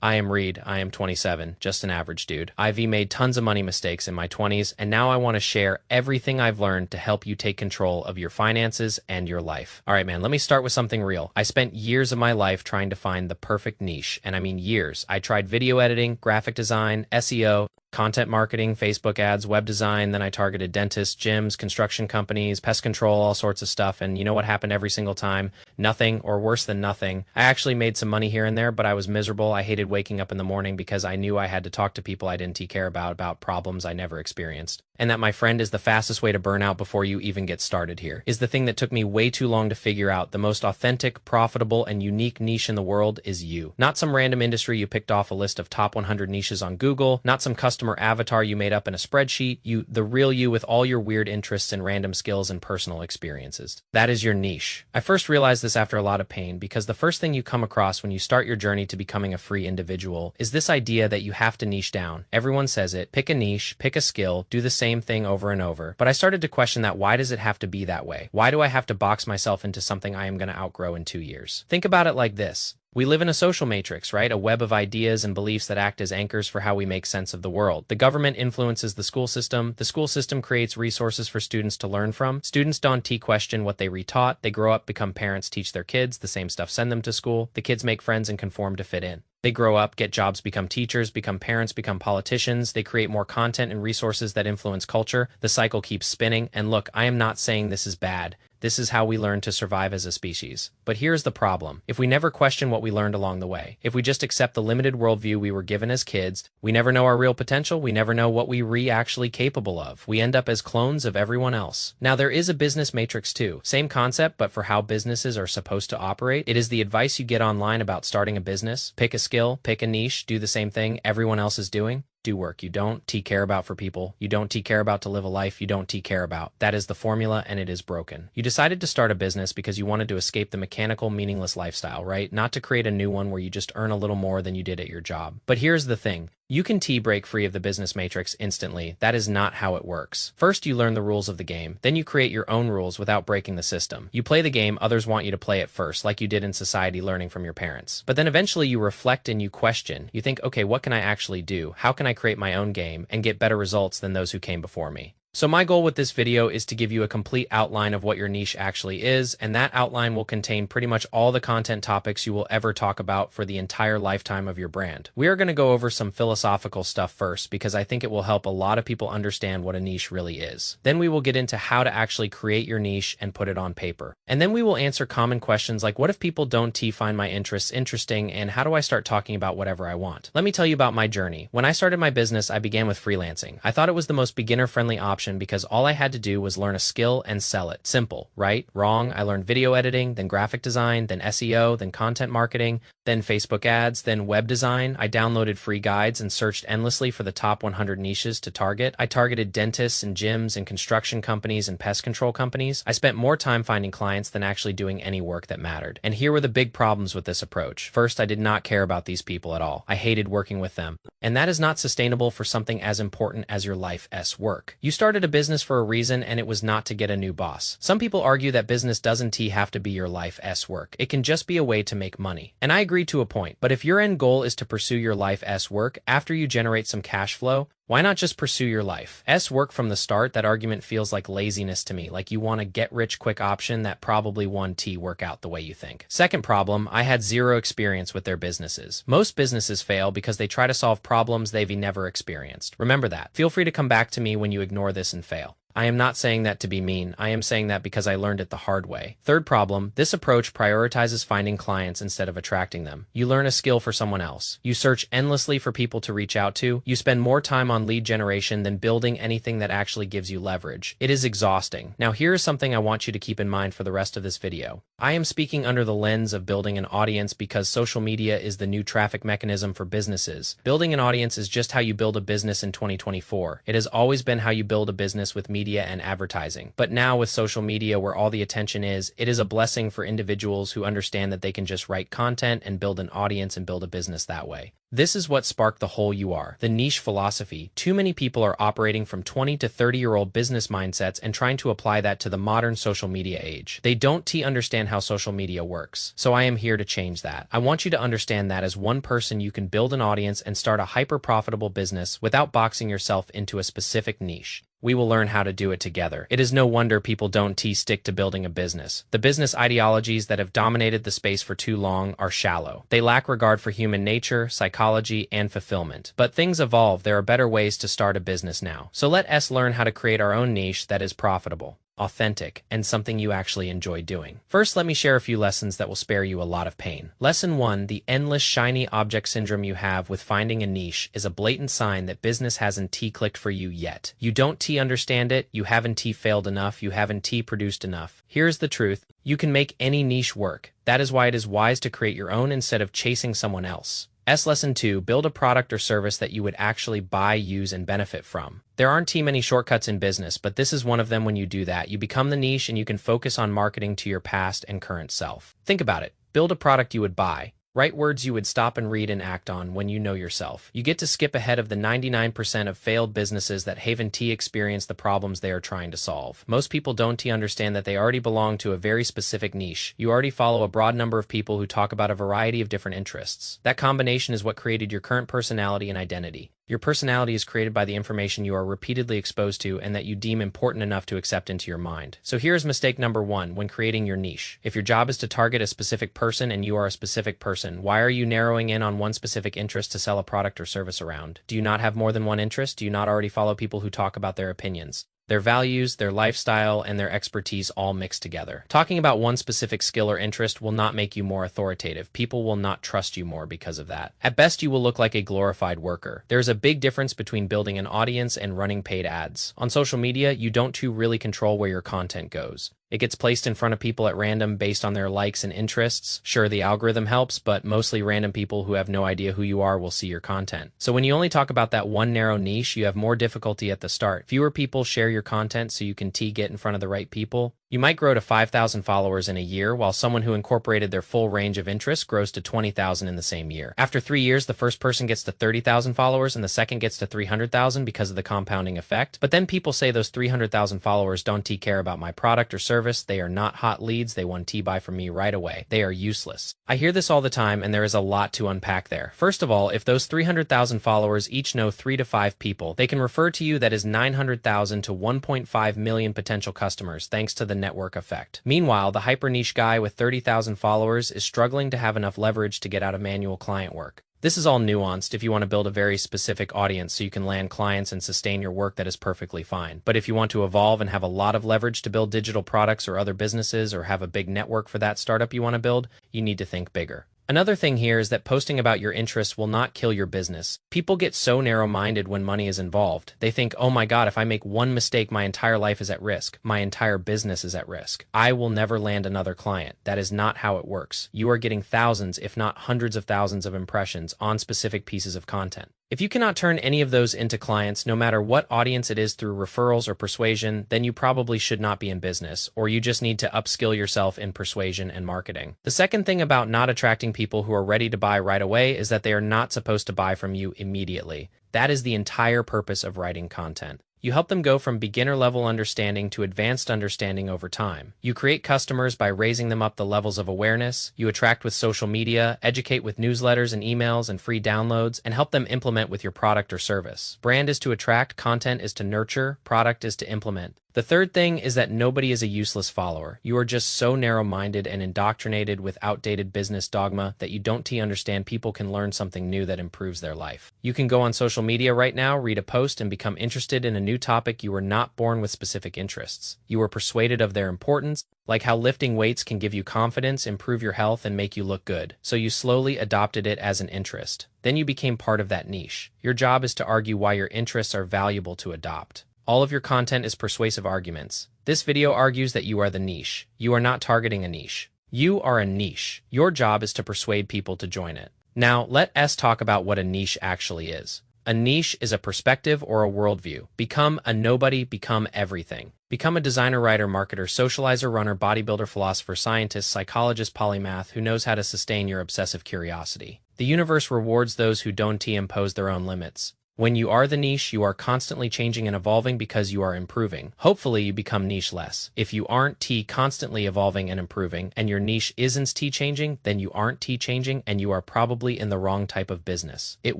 I am Reed. I am 27, just an average dude. I've made tons of money mistakes in my 20s, and now I want to share everything I've learned to help you take control of your finances and your life. All right, man, let me start with something real. I spent years of my life trying to find the perfect niche, and I mean years. I tried video editing, graphic design, SEO, content marketing, Facebook ads, web design. Then I targeted dentists, gyms, construction companies, pest control, all sorts of stuff. And you know what happened every single time? Nothing, or worse than nothing. I actually made some money here and there, but I was miserable. I hated waking up in the morning because I knew I had to talk to people I didn't care about problems I never experienced. And that, my friend, is the fastest way to burn out before you even get started here. Is the thing that took me way too long to figure out. The most authentic, profitable, and unique niche in the world is you. Not some random industry you picked off a list of top 100 niches on Google, not some customer avatar you made up in a spreadsheet, the real you with all your weird interests and random skills and personal experiences. That is your niche. I first realized this after a lot of pain because the first thing you come across when you start your journey to becoming a free individual is this idea that you have to niche down. Everyone says it. Pick a niche, pick a skill, do the same thing over and over. But I started to question that. Why does it have to be that way? Why do I have to box myself into something I am going to outgrow in 2 years? Think about it like this. We live in a social matrix, right? A web of ideas and beliefs that act as anchors for how we make sense of the world. The government influences the school system. The school system creates resources for students to learn from. Students don't question what they retaught. They grow up, become parents, teach their kids the same stuff, send them to school. The kids make friends and conform to fit in. They grow up, get jobs, become teachers, become parents, become politicians. They create more content and resources that influence culture. The cycle keeps spinning. And look, I am not saying this is bad. This is how we learn to survive as a species. But here's the problem. If we never question what we learned along the way, if we just accept the limited worldview we were given as kids, we never know our real potential, we never know what we actually capable of. We end up as clones of everyone else. Now, there is a business matrix too. Same concept, but for how businesses are supposed to operate. It is the advice you get online about starting a business. Pick a skill, pick a niche, do the same thing everyone else is doing. Do work you don't care about for people. You don't care about to live a life you don't care about. That is the formula, and it is broken. You decided to start a business because you wanted to escape the mechanical, meaningless lifestyle, right? Not to create a new one where you just earn a little more than you did at your job. But here's the thing. You can break free of the business matrix instantly. That is not how it works. First, you learn the rules of the game. Then you create your own rules without breaking the system. You play the game others want you to play it first, like you did in society learning from your parents. But then eventually you reflect and you question. You think, okay, what can I actually do? How can I create my own game and get better results than those who came before me? So my goal with this video is to give you a complete outline of what your niche actually is, and that outline will contain pretty much all the content topics you will ever talk about for the entire lifetime of your brand. We are going to go over some philosophical stuff first because I think it will help a lot of people understand what a niche really is. Then we will get into how to actually create your niche and put it on paper. And then we will answer common questions like, what if people don't find my interests interesting, and how do I start talking about whatever I want? Let me tell you about my journey. When I started my business, I began with freelancing. I thought it was the most beginner-friendly option because all I had to do was learn a skill and sell it. Simple, right? Wrong. I learned video editing, then graphic design, then SEO, then content marketing, then Facebook ads, then web design. I downloaded free guides and searched endlessly for the top 100 niches to target. I targeted dentists and gyms and construction companies and pest control companies. I spent more time finding clients than actually doing any work that mattered. And here were the big problems with this approach. First, I did not care about these people at all. I hated working with them. And that is not sustainable for something as important as your life's work. You started a business for a reason, and it was not to get a new boss. Some people argue that business doesn't have to be your life's work. It can just be a way to make money. And I agree to a point, but if your end goal is to pursue your life's work after you generate some cash flow, why not just pursue your life's work from the start? That argument feels like laziness to me, like you want a get-rich-quick option that probably won't work out the way you think. Second problem, I had zero experience with their businesses. Most businesses fail because they try to solve problems they've never experienced. Remember that. Feel free to come back to me when you ignore this and fail. I am not saying that to be mean. I am saying that because I learned it the hard way. Third problem, this approach prioritizes finding clients instead of attracting them. You learn a skill for someone else. You search endlessly for people to reach out to. You spend more time on lead generation than building anything that actually gives you leverage. It is exhausting. Now, here is something I want you to keep in mind for the rest of this video. I am speaking under the lens of building an audience because social media is the new traffic mechanism for businesses. Building an audience is just how you build a business in 2024. It has always been how you build a business with media media and advertising. But now with social media where all the attention is, it is a blessing for individuals who understand that they can just write content and build an audience and build a business that way. This is what sparked the whole You Are, the niche philosophy. Too many people are operating from 20 to 30-year-old business mindsets and trying to apply that to the modern social media age. They don't understand how social media works. So I am here to change that. I want you to understand that as one person you can build an audience and start a hyper-profitable business without boxing yourself into a specific niche. We will learn how to do it together. It is no wonder people don't stick to building a business. The business ideologies that have dominated the space for too long are shallow. They lack regard for human nature, psychology, and fulfillment. But things evolve. There are better ways to start a business now. So let us learn how to create our own niche that is profitable, authentic, and something you actually enjoy doing. First, let me share a few lessons that will spare you a lot of pain. Lesson 1, the endless shiny object syndrome you have with finding a niche is a blatant sign that business hasn't clicked for you yet. You don't understand it, you haven't failed enough, you haven't produced enough. Here's the truth, you can make any niche work. That is why it is wise to create your own instead of chasing someone else. Lesson 2, build a product or service that you would actually buy, use, and benefit from. There aren't many shortcuts in business, but this is one of them. When you do that, you become the niche and you can focus on marketing to your past and current self. Think about it. Build a product you would buy. Write words you would stop and read and act on when you know yourself. You get to skip ahead of the 99% of failed businesses that haven't experienced the problems they are trying to solve. Most people don't understand that they already belong to a very specific niche. You already follow a broad number of people who talk about a variety of different interests. That combination is what created your current personality and identity. Your personality is created by the information you are repeatedly exposed to and that you deem important enough to accept into your mind. So here's mistake number 1 when creating your niche. If your job is to target a specific person and you are a specific person, why are you narrowing in on one specific interest to sell a product or service around? Do you not have more than one interest? Do you not already follow people who talk about their opinions, their values, their lifestyle, and their expertise all mixed together? Talking about one specific skill or interest will not make you more authoritative. People will not trust you more because of that. At best, you will look like a glorified worker. There's a big difference between building an audience and running paid ads. On social media, you don't really control where your content goes. It gets placed in front of people at random based on their likes and interests. Sure, the algorithm helps, but mostly random people who have no idea who you are will see your content. So when you only talk about that one narrow niche, you have more difficulty at the start. Fewer people share your content so you can get in front of the right people. You might grow to 5,000 followers in a year, while someone who incorporated their full range of interests grows to 20,000 in the same year. After 3 years, the first person gets to 30,000 followers and the second gets to 300,000 because of the compounding effect. But then people say those 300,000 followers don't care about my product or service. They are not hot leads. They want to buy from me right away. They are useless. I hear this all the time, and there is a lot to unpack there. First of all, if those 300,000 followers each know 3 to 5 people, they can refer to you. That is 900,000 to 1.5 million potential customers, thanks to the network effect. Meanwhile, the hyper niche guy with 30,000 followers is struggling to have enough leverage to get out of manual client work. This is all nuanced. If you want to build a very specific audience so you can land clients and sustain your work, that is perfectly fine. But if you want to evolve and have a lot of leverage to build digital products or other businesses, or have a big network for that startup you want to build, you need to think bigger. Another thing here is that posting about your interests will not kill your business. People get so narrow-minded when money is involved. They think, oh my God, if I make one mistake, my entire life is at risk. My entire business is at risk. I will never land another client. That is not how it works. You are getting thousands, if not hundreds of thousands of impressions on specific pieces of content. If you cannot turn any of those into clients, no matter what audience it is, through referrals or persuasion, then you probably should not be in business, or you just need to upskill yourself in persuasion and marketing. The second thing about not attracting people who are ready to buy right away is that they are not supposed to buy from you immediately. That is the entire purpose of writing content. You help them go from beginner-level understanding to advanced understanding over time. You create customers by raising them up the levels of awareness. You attract with social media, educate with newsletters and emails and free downloads, and help them implement with your product or service. Brand is to attract, content is to nurture, product is to implement. The third thing is that nobody is a useless follower. You are just so narrow-minded and indoctrinated with outdated business dogma that you don't understand people can learn something new that improves their life. You can go on social media right now, read a post, and become interested in a new topic. You were not born with specific interests. You were persuaded of their importance, like how lifting weights can give you confidence, improve your health, and make you look good. So you slowly adopted it as an interest. Then you became part of that niche. Your job is to argue why your interests are valuable to adopt. All of your content is persuasive arguments. This video argues that you are the niche. You are not targeting a niche. You are a niche. Your job is to persuade people to join it. Now, let us talk about what a niche actually is. A niche is a perspective or a worldview. Become a nobody, become everything. Become a designer, writer, marketer, socializer, runner, bodybuilder, philosopher, scientist, psychologist, polymath who knows how to sustain your obsessive curiosity. The universe rewards those who don't impose their own limits. When you are the niche, you are constantly changing and evolving because you are improving. Hopefully, you become niche-less. If you aren't constantly evolving and improving, and your niche isn't changing, then you aren't changing, and you are probably in the wrong type of business. It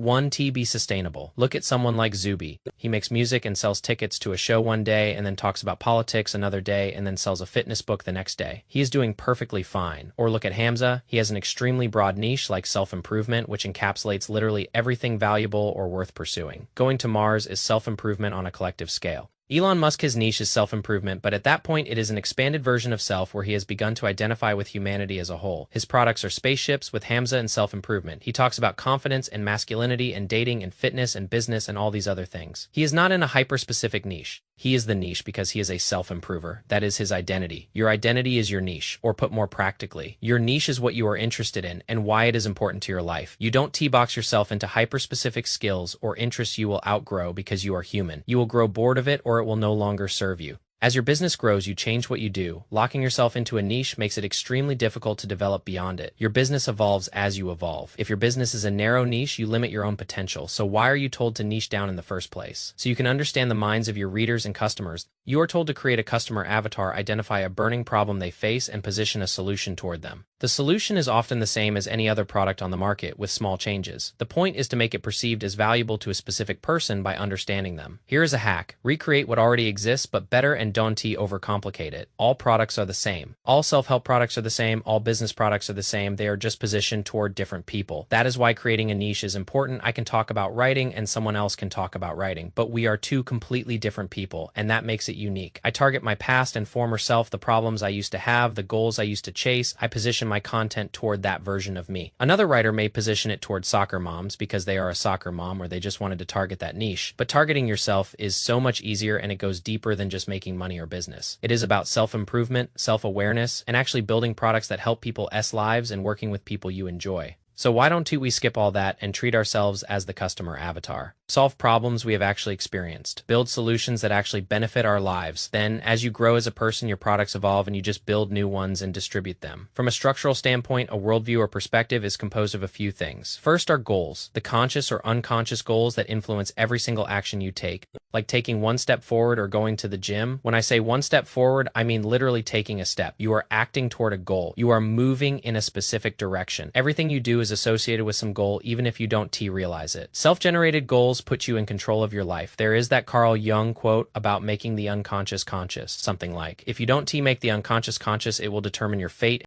won't be sustainable. Look at someone like Zuby. He makes music and sells tickets to a show one day, and then talks about politics another day, and then sells a fitness book the next day. He is doing perfectly fine. Or look at Hamza. He has an extremely broad niche like self-improvement, which encapsulates literally everything valuable or worth pursuing. Going to Mars is self-improvement on a collective scale. Elon Musk, his niche is self-improvement, but at that point it is an expanded version of self where he has begun to identify with humanity as a whole. His products are spaceships with Hamza and self-improvement. He talks about confidence and masculinity and dating and fitness and business and all these other things. He is not in a hyper-specific niche. He is the niche because he is a self-improver. That is his identity. Your identity is your niche, or put more practically, your niche is what you are interested in and why it is important to your life. You don't T-box yourself into hyper-specific skills or interests you will outgrow because you are human. You will grow bored of it or it will no longer serve you. As your business grows, you change what you do. Locking yourself into a niche makes it extremely difficult to develop beyond it. Your business evolves as you evolve. If your business is a narrow niche, you limit your own potential. So why are you told to niche down in the first place? So you can understand the minds of your readers and customers. You are told to create a customer avatar, identify a burning problem they face, and position a solution toward them. The solution is often the same as any other product on the market with small changes. The point is to make it perceived as valuable to a specific person by understanding them. Here is a hack. Recreate what already exists, but better, and don't overcomplicate it. All products are the same. All self-help products are the same. All business products are the same. They are just positioned toward different people. That is why creating a niche is important. I can talk about writing and someone else can talk about writing, but we are two completely different people, and that makes it unique. I target my past and former self, the problems I used to have, the goals I used to chase. I position my content toward that version of me. Another writer may position it toward soccer moms because they are a soccer mom or they just wanted to target that niche. But targeting yourself is so much easier and it goes deeper than just making money or business. It is about self-improvement, self-awareness, and actually building products that help people's lives and working with people you enjoy. So why don't we skip all that and treat ourselves as the customer avatar? Solve problems we have actually experienced. Build solutions that actually benefit our lives. Then, as you grow as a person, your products evolve and you just build new ones and distribute them. From a structural standpoint, a worldview or perspective is composed of a few things. First are goals, the conscious or unconscious goals that influence every single action you take, like taking one step forward or going to the gym. When I say one step forward, I mean literally taking a step. You are acting toward a goal. You are moving in a specific direction. Everything you do is associated with some goal, even if you don't realize it. Self-generated goals put you in control of your life. There is that Carl Jung quote about making the unconscious conscious, something like, if you don't make the unconscious conscious, it will determine your fate.